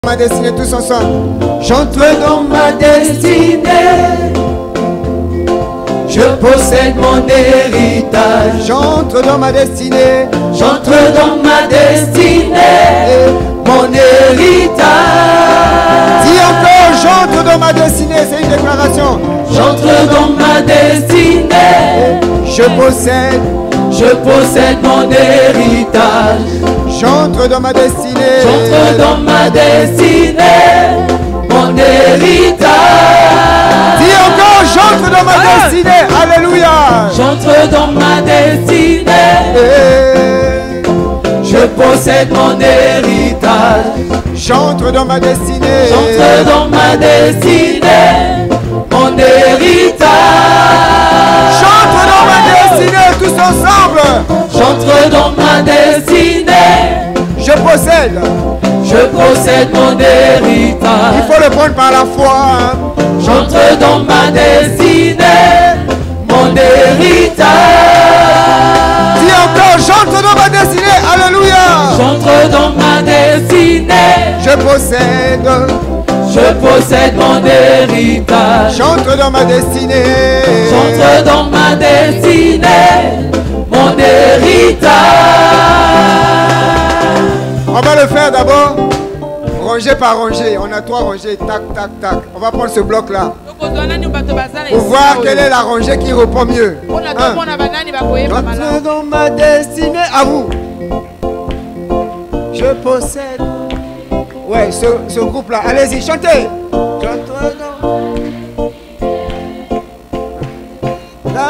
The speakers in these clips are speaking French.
Ma destinée tous ensemble. J'entre dans ma destinée. Je possède mon héritage. J'entre dans ma destinée. J'entre dans ma destinée. Mon héritage. Dis encore, j'entre dans ma destinée. C'est une déclaration. J'entre dans ma destinée. Je possède mon héritage. J'entre dans ma destinée. J'entre dans ma destinée. Mon héritage. Dis encore, j'entre dans ma destinée. Alléluia. J'entre dans ma destinée. Je possède mon héritage. J'entre dans ma destinée. J'entre dans ma destinée. Mon héritage. J'entre dans ma destinée tous ensemble. J'entre dans ma destinée. Je possède mon héritage. Il faut le prendre par la foi. Hein. J'entre dans ma destinée. Mon héritage. Dis encore, j'entre dans ma destinée. Alléluia. J'entre dans ma destinée. Je possède mon héritage. J'entre dans ma destinée. J'entre dans ma destinée. Mon héritage. On va le faire d'abord. Rangée par rangée. On a 3 rangées. Tac, tac, tac. On va prendre ce bloc-là. Pour voir quelle est la rangée qui reprend mieux. J'entre dans ma destinée. À vous. Je possède. Ouais, ce groupe-là. Allez-y, chantez. J'entre dans... Là.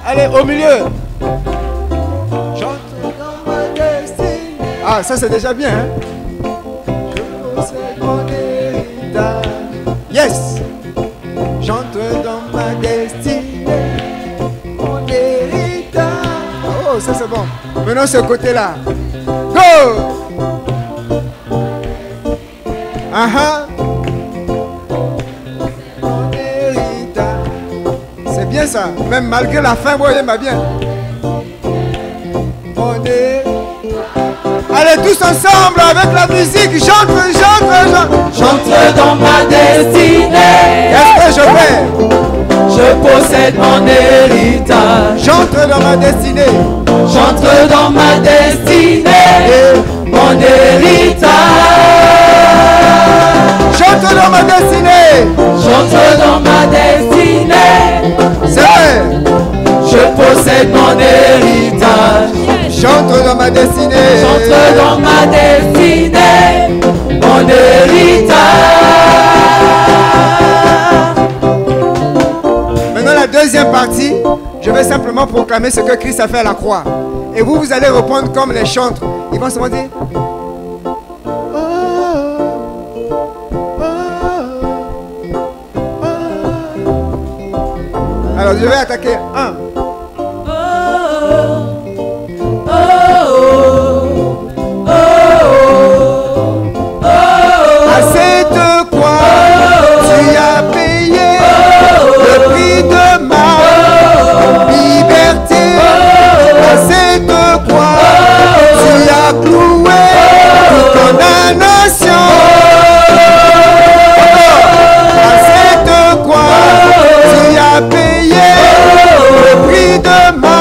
Allez, au milieu. J'entre dans ma destinée. Ah, ça c'est déjà bien. Hein? Je possède mon héritage. Yes. J'entre dans ma destinée. Mon héritage. Oh, ça c'est bon. Maintenant ce côté-là. Go. Mon héritage. C'est bien ça. Même malgré la faim, vous voyez ma bien. Mon héritage. Allez tous ensemble avec la musique. J'entre. J'entre dans ma destinée. Qu'est-ce que je fais? Je possède mon héritage. J'entre dans ma destinée. J'entre dans ma destinée. Mon héritage. J'entre dans ma destinée. J'entre dans ma destinée. C'est vrai. Je possède mon héritage. J'entre dans ma destinée. J'entre dans ma destinée. Mon héritage. Maintenant la deuxième partie, je vais simplement proclamer ce que Christ a fait à la croix. Et vous allez répondre comme les chantres. Ils vont se dire... Alors je vais attaquer 1. Assez de quoi tu as payé le prix de ma liberté. Assez de quoi tu as cloué toute condamnation. Assez de quoi tu as payé le prix de ma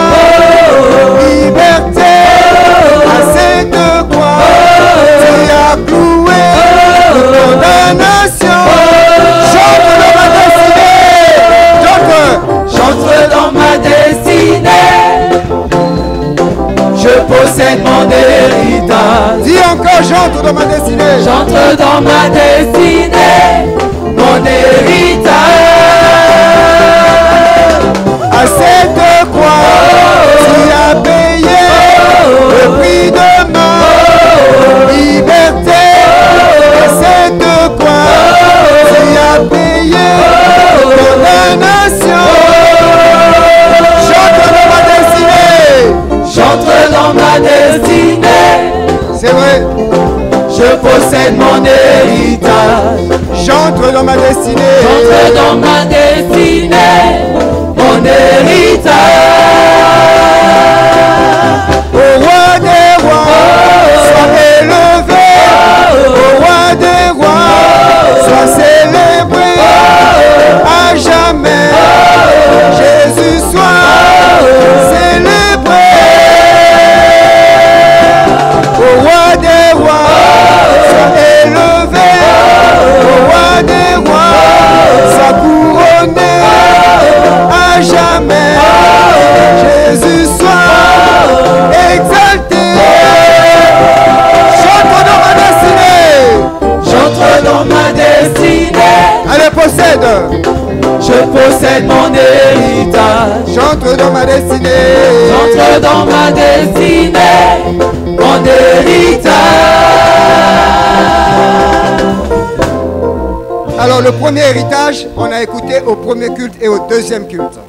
liberté. Assez de quoi tu as cloué toute condamnation. J'entre dans ma destinée. J'entre dans ma destinée. Je possède mon héritage. Dis encore, j'entre dans ma destinée. J'entre dans ma destinée. Mon héritage. Assez de quoi tu as payé le prix de ma liberté. Assez de quoi tu as payé condamnation. J'entre dans ma destinée. J'entre dans ma destinée. C'est vrai. Je possède mon héritage. J'entre dans ma destinée. J'entre dans ma destinée. Mon héritage. Au roi des rois, sois élevé. Sois célébré à jamais. Jésus soit célébré. Au roi des rois, sois élevé. Au roi des rois, sois couronné à jamais. Jésus soit exalté. J'entre dans ma destinée. J'entre dans ma destinée. Allez, possède. Je possède mon héritage. J'entre dans ma destinée. J'entre dans ma destinée. Mon héritage. Alors le premier héritage, on a écouté au premier culte et au deuxième culte.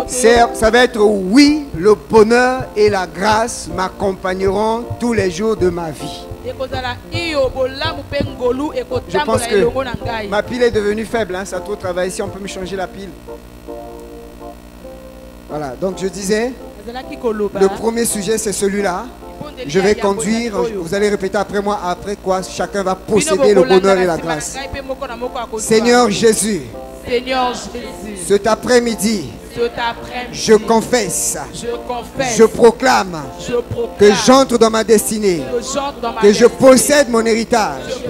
Ça va être oui, le bonheur et la grâce m'accompagneront tous les jours de ma vie. Je pense que ma pile est devenue faible, hein, ça a trop travaillé. Si on peut me changer la pile. Voilà, donc je disais, le premier sujet c'est celui-là. Je vais conduire, vous allez répéter après moi, après quoi chacun va posséder le bonheur et la grâce. Seigneur Jésus, cet après-midi, je confesse, je proclame que j'entre dans ma destinée, que je possède mon héritage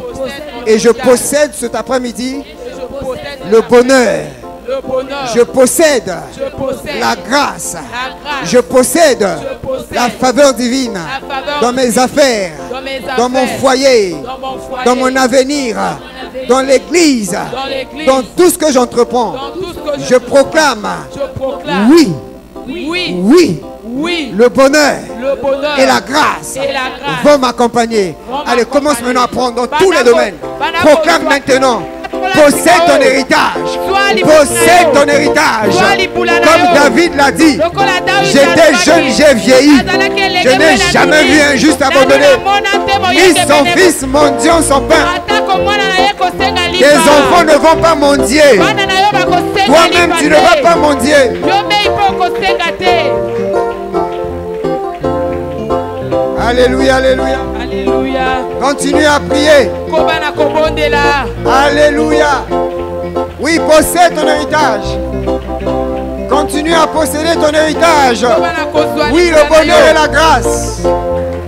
et je possède cet après-midi le bonheur. Je possède la grâce. Je possède la faveur divine dans mes affaires, dans mon foyer, dans mon avenir, dans l'église, dans tout ce que j'entreprends. Je proclame, oui, le bonheur et la grâce vont m'accompagner. Allez, commence maintenant à prendre dans tous les domaines. Proclame maintenant. Possède ton héritage. Possède ton héritage. Comme David l'a dit, j'étais jeune, j'ai vieilli. Je n'ai jamais vu un juste abandonné, ni son fils mendiant son pain. Tes enfants ne vont pas mendier. Toi-même, tu ne vas pas mendier. Alléluia, alléluia. Alléluia. Continue à prier. Alléluia. Oui, possède ton héritage. Continue à posséder ton héritage. Oui, le bonheur et la grâce.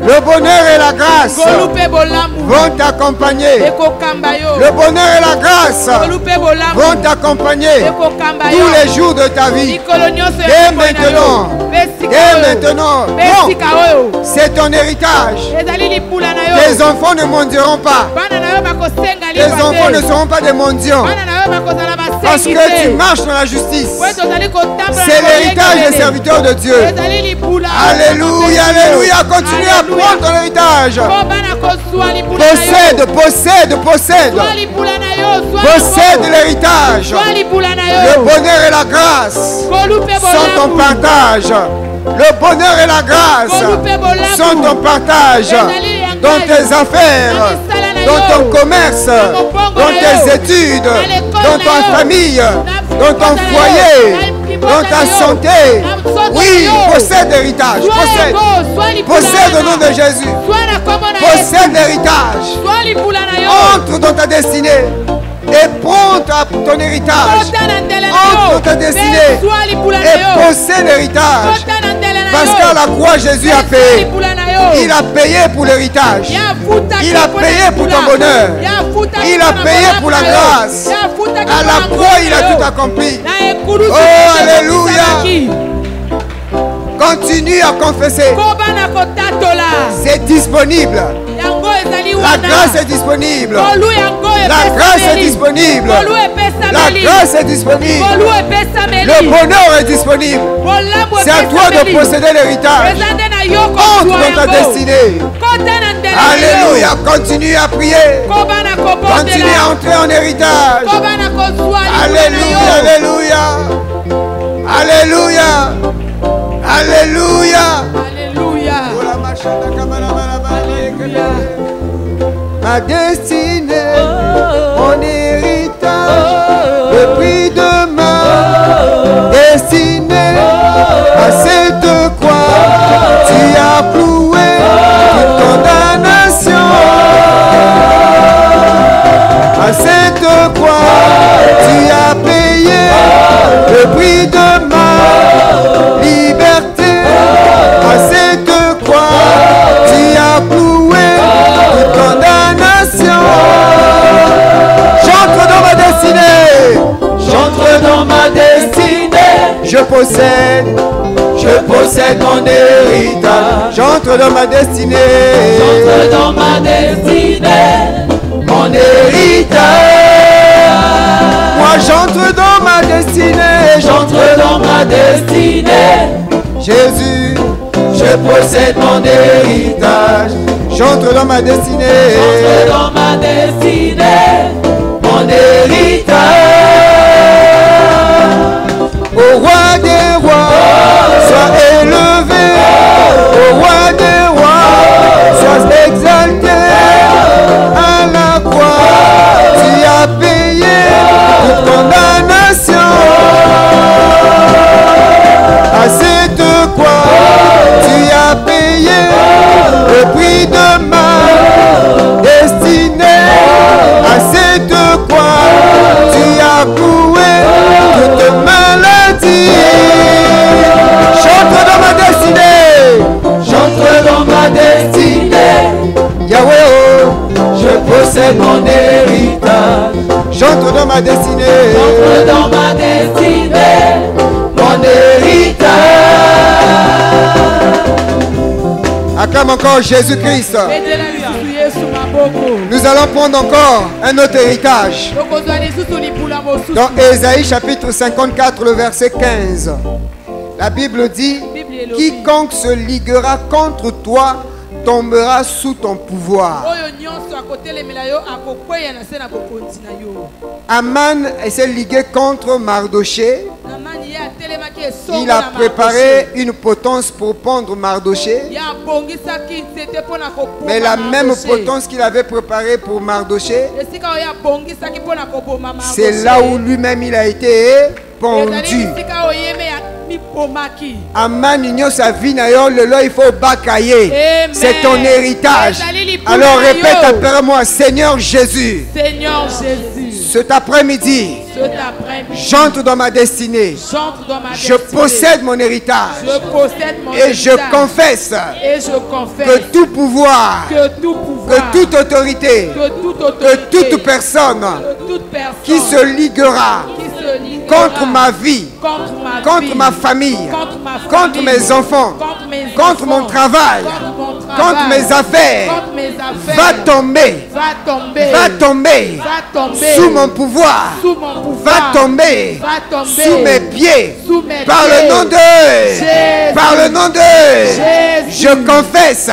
Le bonheur et la grâce vont t'accompagner. Le bonheur et la grâce vont t'accompagner tous les jours de ta vie. Dès maintenant. Dès maintenant. Bon, c'est ton héritage. Tes enfants ne mendieront pas. Tes enfants ne seront pas des mendiants. Parce que tu marches dans la justice. C'est l'héritage des serviteurs de Dieu. Alléluia, alléluia. Continue à prendre ton héritage. Possède, possède, possède. Possède l'héritage. Le bonheur et la grâce sont ton partage. Le bonheur et la grâce sont ton partage dans tes affaires, dans ton commerce, dans tes études, dans ta famille, dans ton foyer, dans ta santé. Oui, possède l'héritage. Possède. Possède au nom de Jésus. Possède l'héritage. Entre dans ta destinée et prends ton héritage. Entre dans ta destinée et possède l'héritage. Parce qu'à la croix, Jésus a payé. Il a payé pour l'héritage. Il a payé pour ton bonheur. Il a payé pour la grâce. À la croix, il a tout accompli. Oh, alléluia. Continue à confesser. C'est disponible. La grâce est disponible. La grâce est disponible. La grâce est disponible. Le bonheur est disponible. C'est à toi de posséder l'héritage. Entre dans ta destinée. Alléluia. Continue à prier. Continue à entrer en héritage. Alléluia. Alléluia. Alléluia. Alléluia. Ma destinée, mon héritage, le prix de ma destinée, à cette croix, tu as cloué toute condamnation. À cette possède mon héritage. J'entre dans ma destinée. J'entre dans ma destinée, mon héritage. Moi j'entre dans ma destinée. J'entre dans ma destinée. Jésus, Je possède mon héritage. j'entre dans ma destinée. J'entre dans ma destinée, mon héritage. Au roi des rois, sois élevé. Au roi des rois, sois exalté. À la croix, tu as payé toute condamnation. Assez de quoi tu as payé le prix de ma destinée. Assez de quoi tu as coué toute maladie. J'entre dans ma destinée. J'entre dans ma destinée. Yahweh, oh. Je possède mon héritage. J'entre dans ma destinée. J'entre dans ma destinée, mon héritage. Acclame encore Jésus-Christ. Nous allons prendre encore un autre héritage. Dans Ésaïe chapitre 54, le verset 15. La Bible dit: quiconque se liguera contre toi tombera sous ton pouvoir. Aman s'est ligué contre Mardoché. Il a préparé une potence pour pendre Mardoché. Mais la même potence qu'il avait préparée pour Mardoché, c'est là où lui-même il a été pendu. Aman ignore sa vie d'ailleurs, le il faut bakaye. C'est ton héritage. Alors répète après moi: Seigneur Jésus, Seigneur Jésus, cet après-midi, j'entre dans ma destinée. Je possède mon héritage. Et je confesse que tout pouvoir, que toute autorité, que toute personne qui se liguera contre ma vie, contre ma famille, contre mes enfants, contre mon travail, contre mes affaires, va tomber sous mon pouvoir, va tomber sous mes pieds, par le nom de, par le nom de, je confesse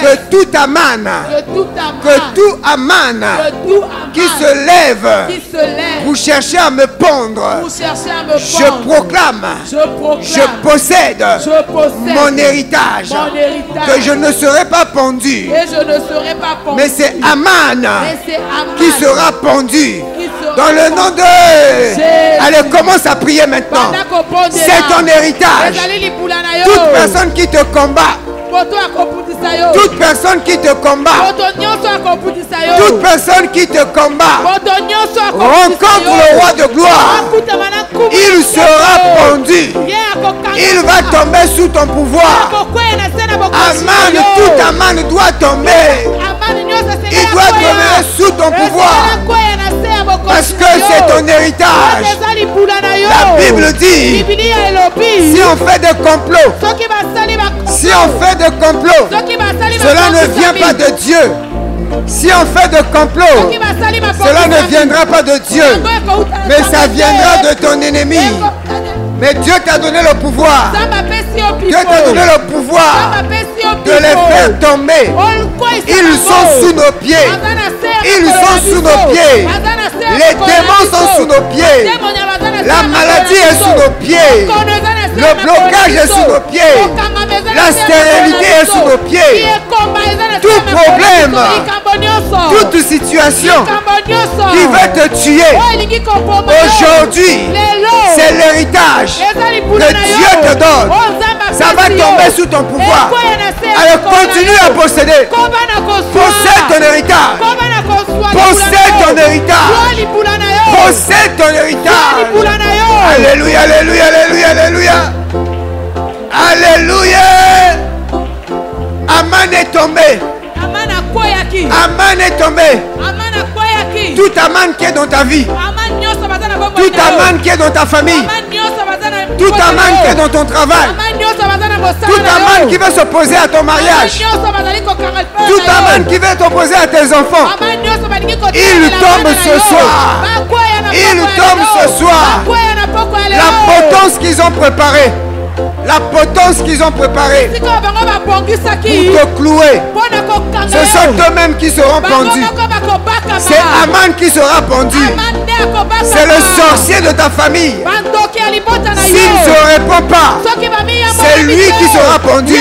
que tout Aman, qui se lève pour chercher à me pendre, je proclame, je possède mon héritage, que je ne serai pas pendu, mais c'est Aman qui sera pendu dans le nom de... Allez, commence à prier maintenant. C'est ton héritage. Toute personne qui te combat, toute personne qui te combat, toute personne qui te combat, rencontre le roi de gloire. Il sera pendu. Il va tomber sous ton pouvoir. Aman, tout Aman doit tomber. Il doit tomber sous ton pouvoir. Parce que c'est ton héritage. La Bible dit, si on fait des complots, si on fait des complots, cela ne vient pas de Dieu. Si on fait de complots, cela ne viendra pas de Dieu, mais ça viendra de ton ennemi. Mais Dieu t'a donné le pouvoir. Dieu t'a donné le pouvoir de les faire tomber. Ils sont sous nos pieds. Ils sont sous nos pieds. Les démons sont sous nos pieds. La maladie est sous nos pieds. Le blocage est sous nos pieds. La stérilité est sous nos pieds. Tout problème, toute situation qui veut te tuer, aujourd'hui, c'est l'héritage que Dieu te donne. Ça va tomber sous ton pouvoir. Alors continue à posséder. Possède ton héritage. Possède ton héritage. Possède ton héritage. Alléluia, alléluia, alléluia, alléluia. Alléluia. Aman est tombé. Aman est tombé. Tout Aman qui est dans ta vie, tout Aman qui est dans ta famille, tout Aman qui est dans ton travail, Toute amane qui veut s'opposer à ton mariage, toute amane qui veut t'opposer à tes enfants, il tombe ce soir. Il tombe ce soir. La potence qu'ils ont préparée. La potence qu'ils ont préparée pour te clouer, ce sont eux-mêmes qui seront pendus. C'est Aman qui sera pendu. C'est le sorcier de ta famille. S'il ne se répond pas, c'est lui qui sera pendu.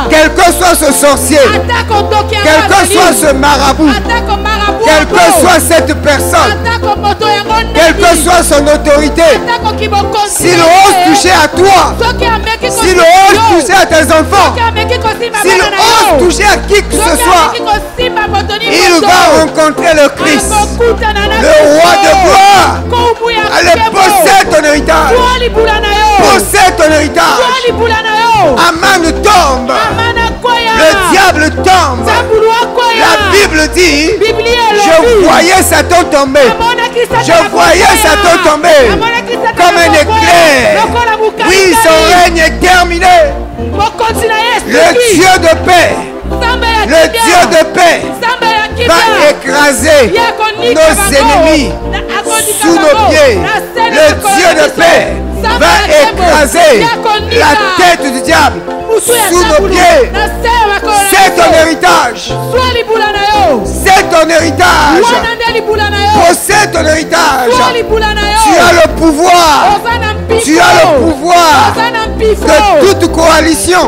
Quel que soit ce sorcier, quel que soit ce marabout, quelle que soit cette personne, quelle que soit son autorité, s'il ose toucher à toi, s'il ose toucher à tes enfants, s'il ose toucher à qui que ce soit, il va rencontrer le Christ, le roi de gloire. Allez, possède ton héritage. Possède ton héritage. Aman tombe. Le diable tombe. La Bible dit, je voyais Satan tomber. Je voyais Satan tomber comme un éclair. Oui, son règne est terminé. Le Dieu de paix, le Dieu de paix va écraser nos ennemis sous nos pieds. Le Dieu de paix va écraser la tête du diable sous nos pieds. C'est ton héritage. C'est ton héritage. Possède ton héritage. Tu as le pouvoir. Tu as le pouvoir de toute coalition,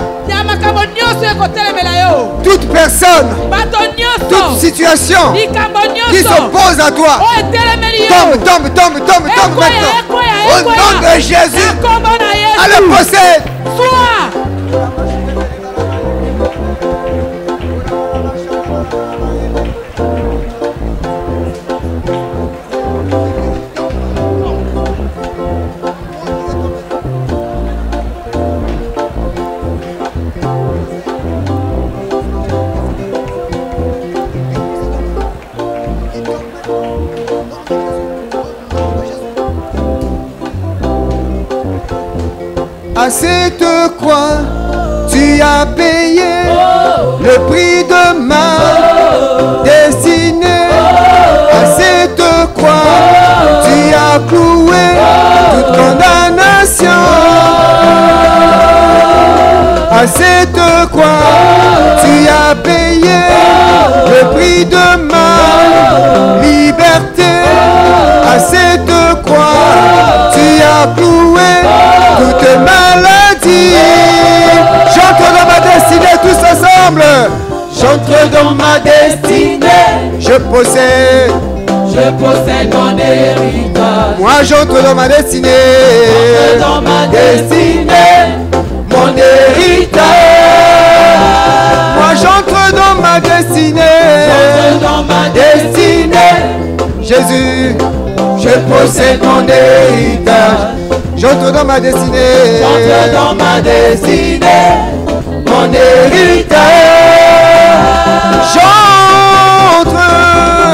toute personne, toute situation qui s'oppose à toi. Tombe maintenant. Au nom de Jésus, allez, possède. À cette croix, tu as payé le prix de ma destinée. À cette croix, tu as cloué toute condamnation. À cette croix, tu as payé le prix de ma liberté. À cette croix, tu as cloué toute maladie. J'entre dans ma destinée tous ensemble. J'entre dans ma destinée. Je possède mon héritage. Moi j'entre dans ma destinée. J'entre dans ma destinée. Mon héritage. Moi j'entre dans ma destinée. J'entre dans ma destinée. Jésus, je possède mon héritage. J'entre dans ma destinée. J'entre dans ma destinée. Mon héritage.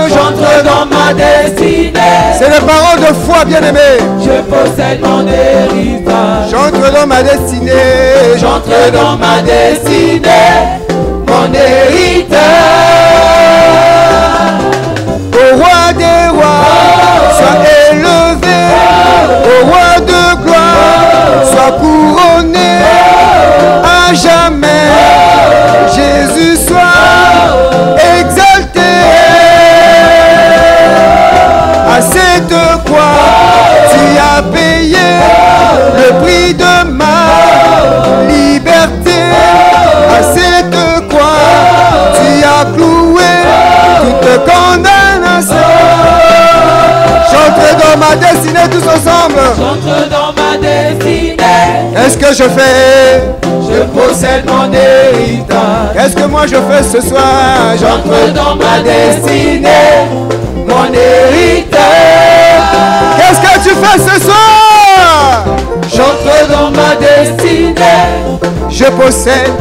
J'entre dans ma destinée. C'est les paroles de foi, bien-aimé. Je possède mon héritage. J'entre dans ma destinée. J'entre dans ma destinée. Mon héritage. Au roi des rois, sois élevé. Au roi de gloire, sois couronné. À jamais, Jésus soit exalté. À cette croix, tu as payé le prix de ma liberté. À cette croix, tu as cloué toute condamnation. J'entre dans ma destinée tous ensemble. J'entre dans ma destinée. Qu'est-ce que je fais? Je possède mon héritage. Qu'est-ce que moi je fais ce soir? J'entre dans ma destinée. Mon héritage. Qu'est-ce que tu fais ce soir? J'entre dans ma destinée. Je possède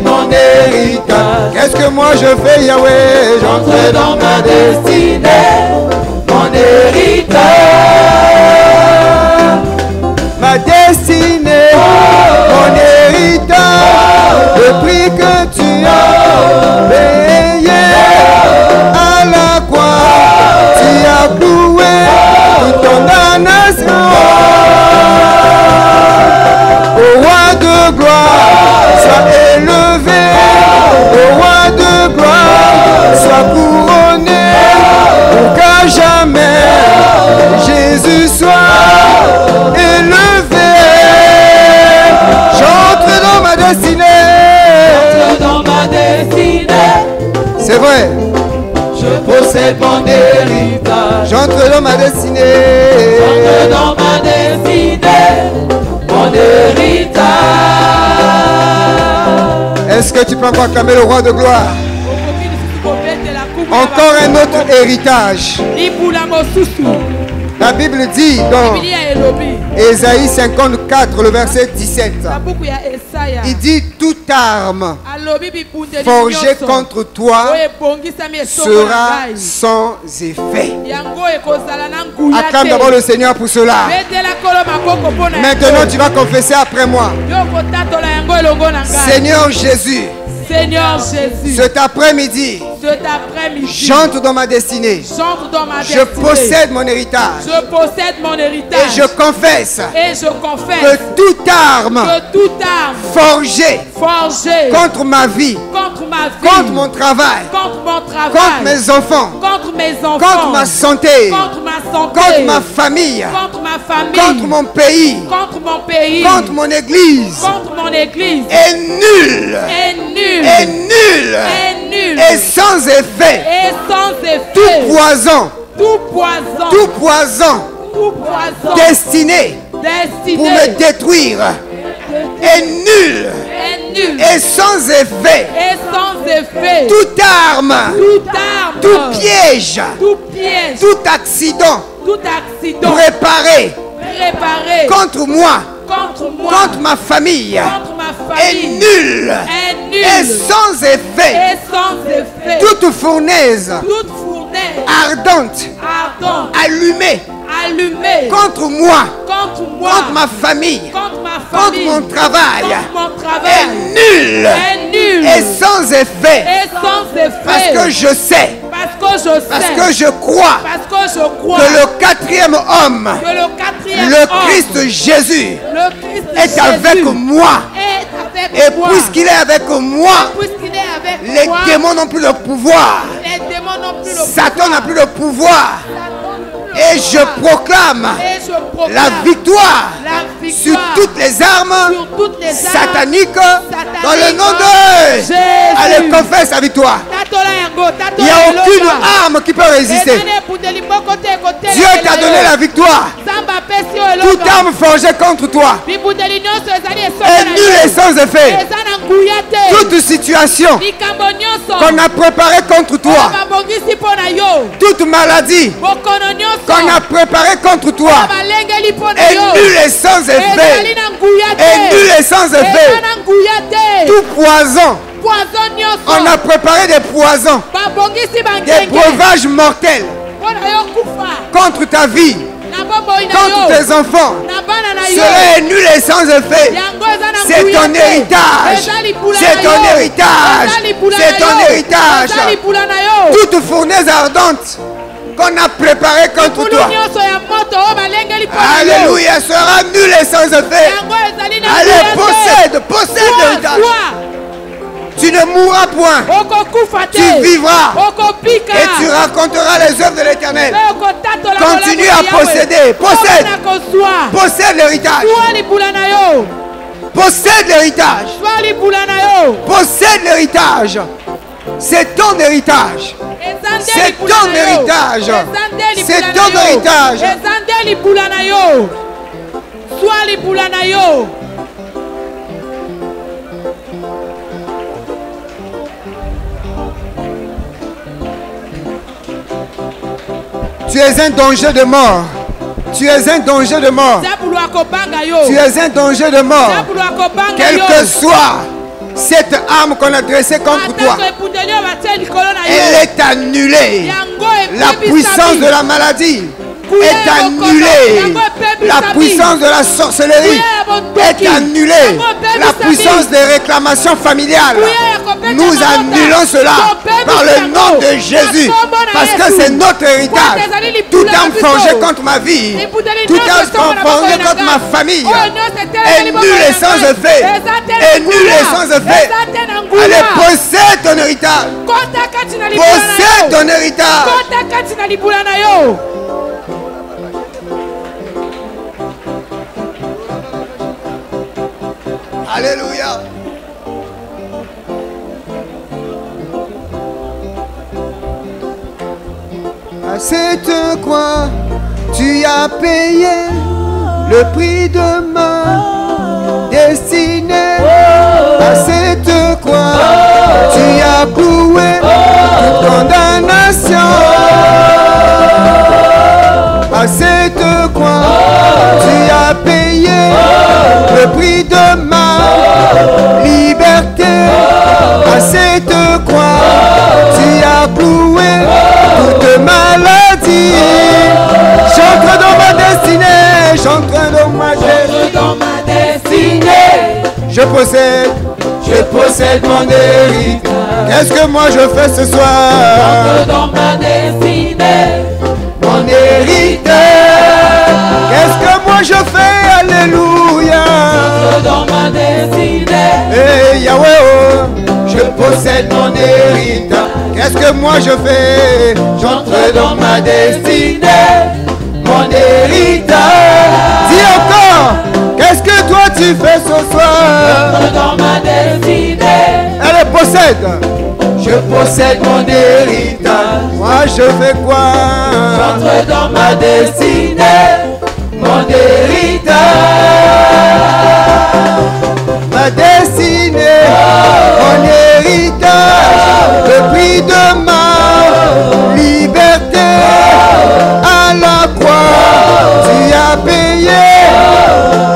mon héritage. Qu'est-ce que moi je fais, Yahweh? J'entre dans ma destinée. Mon héritage. Ma destinée. le prix que tu as payé à la croix, tu as cloué toute condamnation. Au roi de gloire, sois élevé, au roi de gloire, sois couronné, pour qu'à jamais Jésus soit élevé. J'entre dans ma destinée. J'entre dans ma destinée. C'est vrai. Je possède mon héritage. J'entre dans ma destinée. J'entre dans ma destinée. Mon héritage. Est-ce que tu peux encore acclamer le roi de gloire? Encore un autre héritage. La Bible dit dans Ésaïe 54, le verset 17, il dit toute arme forgée contre toi sera sans effet. Acclame d'abord le Seigneur pour cela. Maintenant tu vas confesser après moi. Seigneur Jésus, cet après-midi, j'entre dans ma destinée. Je possède mon héritage. Et je confesse que toute arme forgée contre ma vie, contre mon travail, contre mes enfants, contre ma santé, contre ma famille, contre mon pays, contre mon église, est nulle. Et sans effet. Tout poison destiné pour me détruire est nul et sans effet. Toute arme, tout piège, tout accident préparé contre moi, contre ma famille, est nul et sans effet. Toute fournaise ardente, allumée contre moi, contre ma famille, contre mon travail, est nul et sans effet. Parce que je sais, parce que je crois que le quatrième homme, le Christ Jésus, est avec moi. Et puisqu'il est avec moi, les démons n'ont plus le pouvoir. Satan n'a plus le pouvoir. Et je proclame la victoire sur toutes les armes sataniques dans le nom de Jésus. Allez, confesse la victoire. Il n'y a aucune arme qui peut résister. Dieu t'a donné la victoire. Toute arme forgée contre toi est nulle et sans effet. Toute situation qu'on a préparée contre toi, toute maladie qu'on a préparée contre toi est nulle et sans effet. Est nulle et sans effet. Tout poison, on a préparé des poisons, des breuvages mortels contre ta vie, contre tes enfants. Cela est nul et sans effet. C'est ton héritage. C'est ton héritage. C'est ton héritage. Toute fournaise ardente qu'on a préparée contre toi, alléluia, sera nul et sans effet. Allez, possède l'héritage. Tu ne mourras point. Tu vivras. Et tu raconteras les œuvres de l'Éternel. Continue à posséder. Possède l'héritage. Possède l'héritage. Possède l'héritage. C'est ton héritage. C'est ton héritage. C'est ton héritage. Tu es un danger de mort. Tu es un danger de mort. Tu es un danger de mort. Quelle que soit cette arme qu'on a dressée contre toi, elle est annulée. La puissance de la maladie est annulée. La puissance de la sorcellerie est annulée. La puissance des réclamations familiales, nous annulons cela par le nom de Jésus. Parce que c'est notre héritage. Tout âme forgée contre ma vie, tout âme forgée contre ma famille, est nulle et sans effet. Est nulle et sans effet. Allez, possède ton héritage. Possède ton héritage. Alléluia. C'est quoi tu as payé le prix de ma destinée. C'est quoi tu as cloué toute condamnation. C'est quoi tu as payé le prix de ma liberté. C'est quoi tu as cloué toute maladie. J'entre dans ma destinée. J'entre dans ma destinée. Je possède mon héritage. Qu'est-ce que moi je fais ce soir? J'entre dans ma destinée. Mon héritage. Qu'est-ce que moi je fais? Alléluia. J'entre dans ma destinée. Hey Yahweh, oh, je possède mon héritage. Qu'est-ce que moi je fais? J'entre dans ma destinée. Mon héritage. Dis encore. Qu'est-ce que toi tu fais ce soir? J'entre dans ma destinée. Elle possède. Je possède mon héritage. Moi je fais quoi? J'entre dans ma destinée. Mon héritage. Ma destinée. Mon héritage. Le prix de ma liberté. À la croix tu as payé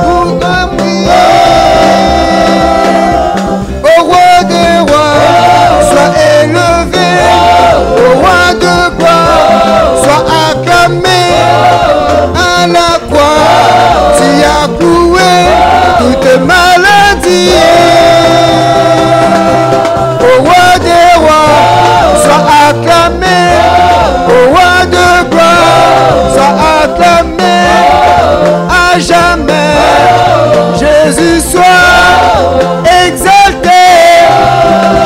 pour me prier. Au roi des rois, sois élevé. Au roi de gloire, sois acclamé. À la croix tu as cloué toute maladie. Au roi des rois, sois acclamé. Au roi de gloire, sois acclamé. À jamais, Jésus soit exalté.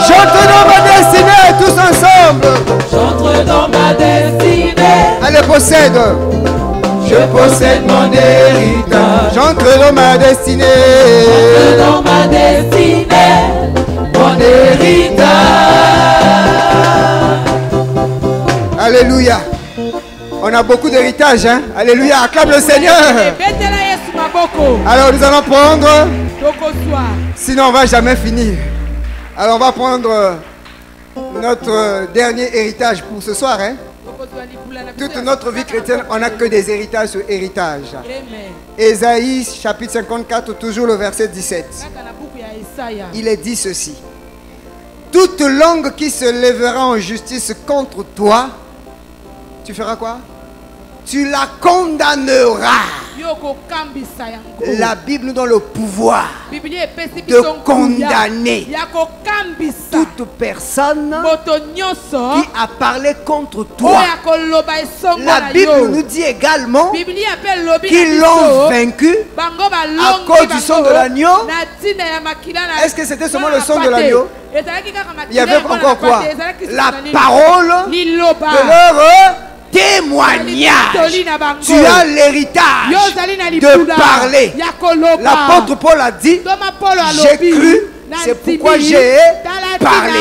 J'entre dans ma destinée, tous ensemble. J'entre dans ma destinée. Allez, possède. Je possède mon héritage. J'entre dans ma destinée. J'entre dans ma destinée. Mon héritage. Alléluia. On a beaucoup d'héritage, hein? Alléluia. Acclame le Seigneur. Alors nous allons prendre. Sinon on ne va jamais finir. Alors on va prendre notre dernier héritage pour ce soir, hein? Toute notre vie chrétienne, on n'a que des héritages sur héritage. Ésaïe chapitre 54, toujours le verset 17. Il est dit ceci. Toute langue qui se lèvera en justice contre toi, tu feras quoi? Tu la condamneras. La Bible nous donne le pouvoir de condamner toute personne qui a parlé contre toi. La Bible nous dit également qu'ils l'ont vaincu à cause du sang de l'agneau. Est-ce que c'était seulement le sang de l'agneau? Il y avait encore quoi? La parole de leur témoignage. Tu as l'héritage de parler. L'apôtre Paul a dit, j'ai cru, c'est pourquoi j'ai parlé.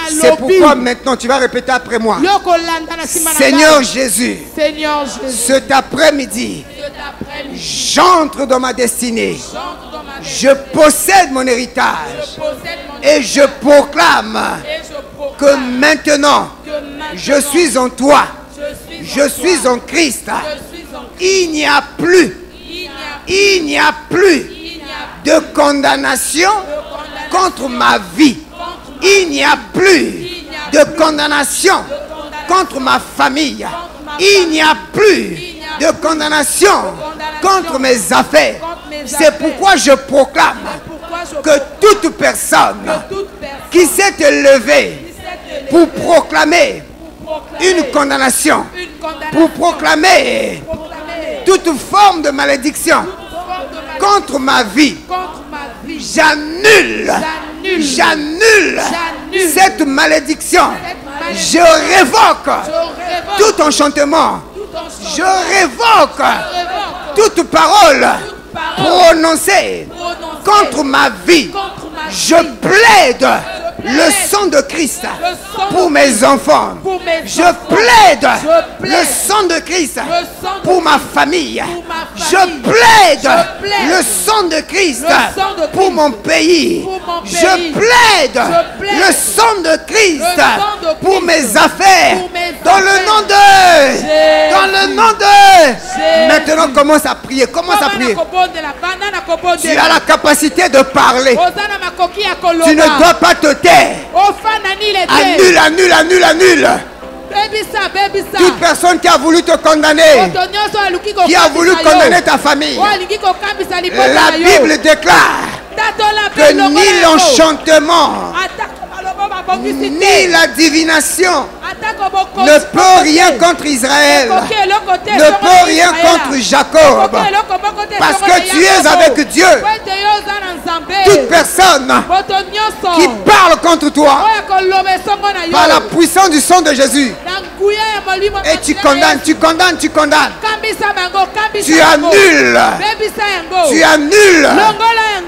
C'est pourquoi maintenant tu vas répéter après moi. Seigneur Jésus, cet après-midi, j'entre dans ma destinée. Je possède mon héritage. Et je proclame que maintenant, je suis en toi. Je suis en Christ. Il n'y a plus de condamnation contre ma vie. Il n'y a plus de condamnation contre ma famille. Il n'y a plus de condamnation contre mes affaires. C'est pourquoi je proclame que toute personne qui s'est élevée pour proclamer une condamnation, pour proclamer toute forme de malédiction contre ma vie, j'annule cette malédiction. Je révoque tout enchantement. Je révoque toute parole prononcée contre ma vie. Je plaide le sang de Christ pour mes enfants. Je plaide le sang de Christ pour ma famille. Je plaide le sang de Christ pour mon pays. Je plaide le sang de Christ pour mes affaires. Dans le nom de... Dans le nom de... Maintenant, commence à prier. Commence à prier. Tu as la capacité de parler. Tu ne dois pas te taire. Annule, annule, annule, annule. Toute personne qui a voulu te condamner, qui a voulu condamner ta famille, la Bible déclare que ni l'enchantement, ni la divination ne peut rien contre Israël, ne peut rien contre Jacob, parce que tu es avec Dieu. Toute personne qui parle contre toi par la puissance du sang de Jésus, et tu condamnes, tu condamnes, tu condamnes, tu annules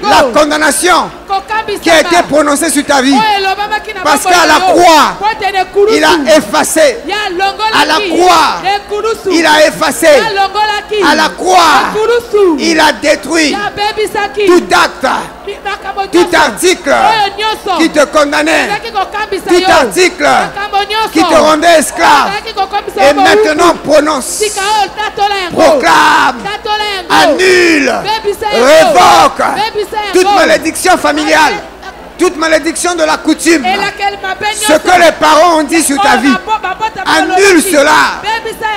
la condamnation qui a été prononcée sur ta vie. Parce qu'à la croix, il a effacé. À la croix, il a effacé. À la croix, il a détruit tout acte, tout article qui te condamnait, tout article qui te rendait esclave. Et maintenant prononce, proclame, annule, révoque toute malédiction familiale, toute malédiction de la coutume, ce que les parents ont dit sur ta vie, annule cela.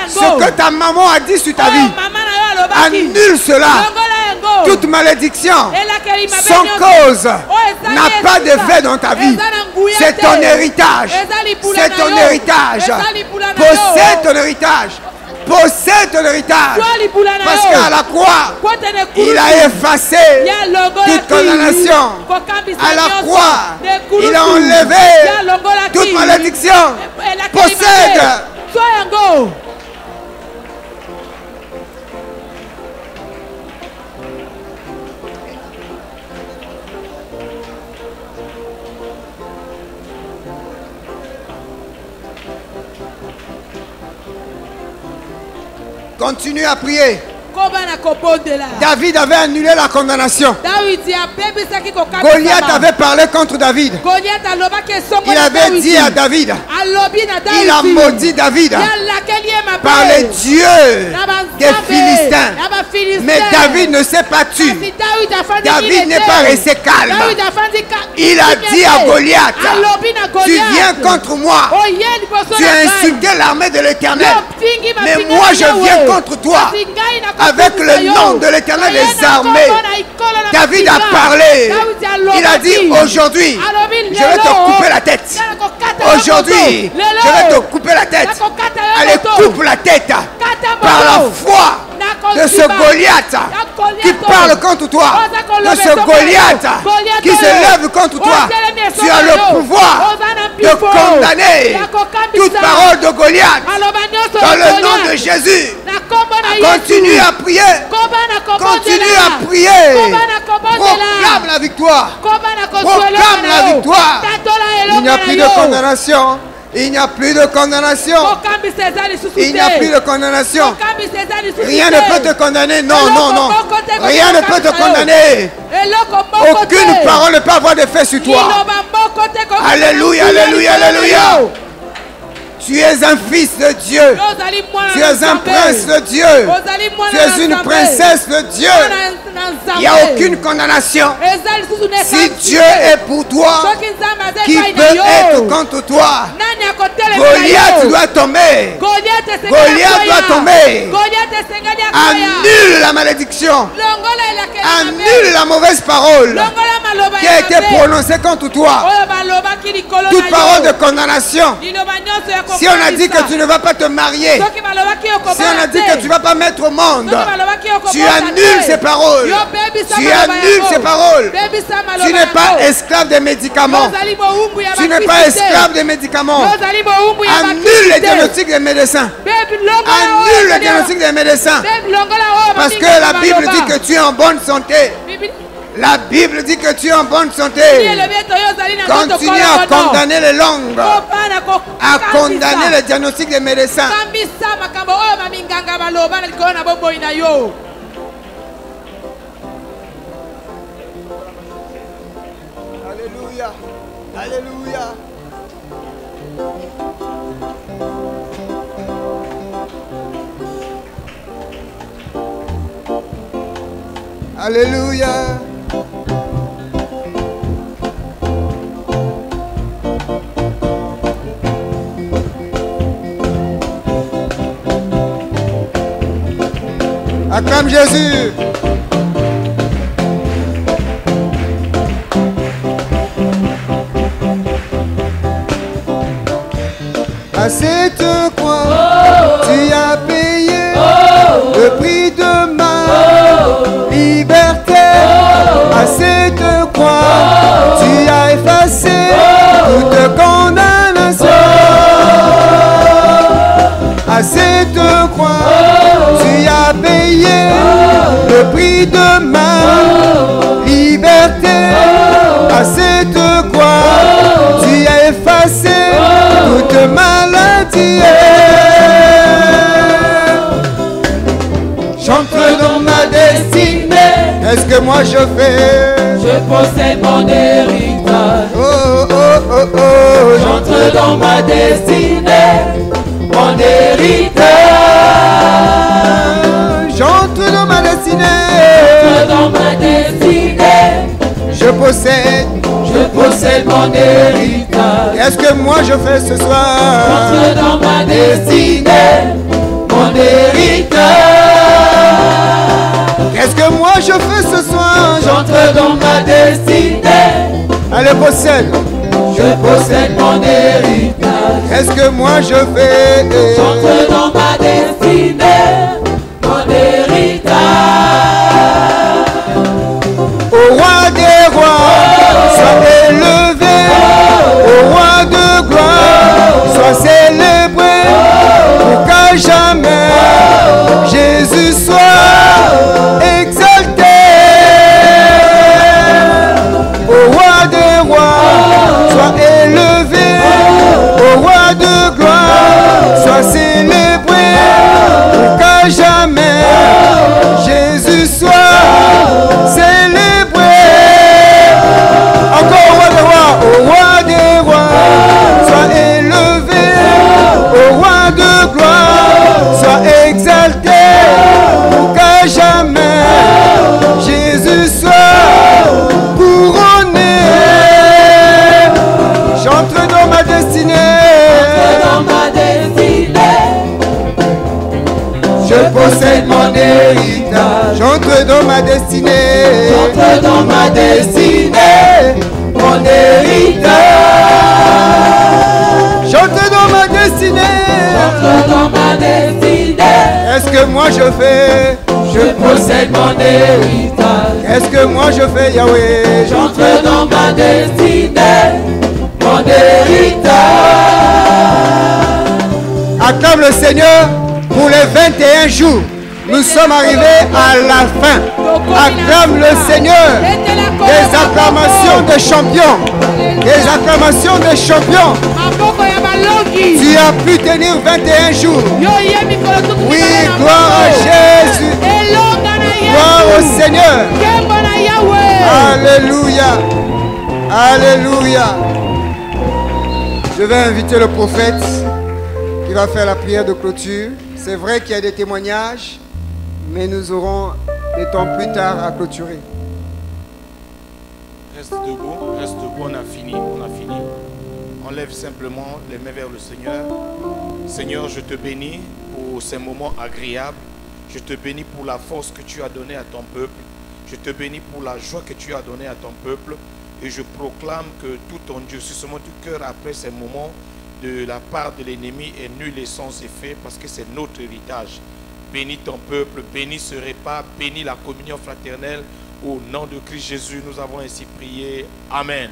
Ce que ta maman a dit sur ta vie, annule cela. Toute malédiction sans cause n'a pas d'effet dans ta vie. C'est ton héritage. C'est ton héritage. Possède ton héritage. Possède ton héritage. Parce qu'à la croix, il a effacé toute condamnation. À la croix, il a enlevé toute malédiction. Possède. Continue à prier. David avait annulé la condamnation. Goliath avait parlé contre David. Il avait dit à David, il a maudit David par les dieux des Philistins. Mais David ne s'est pas tué. David n'est pas resté calme. Il a dit à Goliath, tu viens contre moi. Tu as insulté l'armée de l'Éternel. Mais moi je viens contre toi. Avec le nom de l'Éternel des armées. David a parlé. Il a dit, aujourd'hui, je vais te couper la tête. Aujourd'hui, je vais te couper la tête. Allez, coupe la tête par la foi de ce Goliath qui parle contre toi, de ce Goliath qui se lève contre toi. Tu as le pouvoir de condamner toute parole de Goliath dans le nom de Jésus. Continue à prier. Continue à prier. Proclame la victoire. Proclame la victoire. Il n'y a plus de condamnation. Il n'y a plus de condamnation. Il n'y a plus de condamnation. Rien ne peut te condamner. Non, non, non. Rien ne peut te condamner. Aucune parole ne peut avoir d'effet sur toi. Alléluia, alléluia, alléluia. Tu es un fils de Dieu. Tu es un prince de Dieu. Tu es une princesse de Dieu. Il n'y a aucune condamnation. Si Dieu est pour toi, qui peut être contre toi? Goliath tu dois tomber. Goliath doit tomber. Annule la malédiction. Annule la mauvaise parole qui a été prononcée contre toi. Toute parole de condamnation. Si on a dit que tu ne vas pas te marier, si on a dit que tu ne vas pas mettre au monde, tu annules ces paroles. Tu annules ces paroles. Tu n'es pas esclave des médicaments. Tu n'es pas esclave des médicaments. Annule les diagnostics des médecins. Annule le diagnostic des médecins. Parce que la Bible dit que tu es en bonne santé. La Bible dit que tu es en bonne santé. Continue à condamner les langues, à condamner le diagnostic des médecins. Alléluia. Alléluia. Alléluia. Acclame Jésus. À cette croix, tu as payé le prix de ma liberté. À cette croix, tu as effacé toute condamnation. À cette croix, tu as payé le prix de ma liberté. À cette croix, tu as effacé toute maladie. J'entre dans ma destinée. Est-ce que moi je fais? Je possède mon héritage. Oh, oh, oh, oh. J'entre dans ma destinée. Mon héritage. J'entre dans ma destinée. J'entre dans ma destinée. Je possède mon héritage. Qu'est-ce que moi je fais ce soir? J'entre dans ma destinée. Mon héritage. Qu'est-ce que moi je fais ce soir? J'entre dans ma destinée. Allez, possède. Je possède mon héritage. Qu'est-ce que moi je fais? J'entre dans ma destinée. Mon héritage. Au roi des rois, sois élevé. Au roi de gloire, sois célébré. Pour qu'à jamais Jésus soit exalté. Au roi des rois, sois élevé. Au roi de gloire, sois célébré. Pour qu'à jamais Jésus soit célébré. Encore au roi des rois, sois élevé. Au roi de gloire, sois exalté. Pour qu'à jamais Jésus soit couronné. J'entre dans ma destinée. Dans ma destinée. Je possède mon héritage. J'entre dans ma destinée. J'entre dans ma destinée. Mon héritage. J'entre dans ma destinée. J'entre dans ma destinée. Qu'est-ce que moi je fais? Je possède mon héritage. Qu'est-ce que moi je fais, Yahweh? J'entre dans ma destinée. Mon héritage. Acclame le Seigneur pour les 21 jours. Nous sommes arrivés à la fin. Acclame le Seigneur. Des acclamations de champions. Des acclamations de champions. Tu as pu tenir 21 jours. Oui, gloire à Jésus. Gloire au Seigneur. Alléluia. Alléluia. Je vais inviter le prophète qui va faire la prière de clôture. C'est vrai qu'il y a des témoignages, mais nous aurons des temps plus tard à clôturer. Reste debout, on a fini, On lève simplement les mains vers le Seigneur. Seigneur, je te bénis pour ces moments agréables. Je te bénis pour la force que tu as donnée à ton peuple. Je te bénis pour la joie que tu as donnée à ton peuple. Et je proclame que tout endurcissement du cœur après ces moments de la part de l'ennemi est nul et sans effet parce que c'est notre héritage. Bénis ton peuple, bénis ce repas, bénis la communion fraternelle. Au nom de Christ Jésus, nous avons ainsi prié. Amen.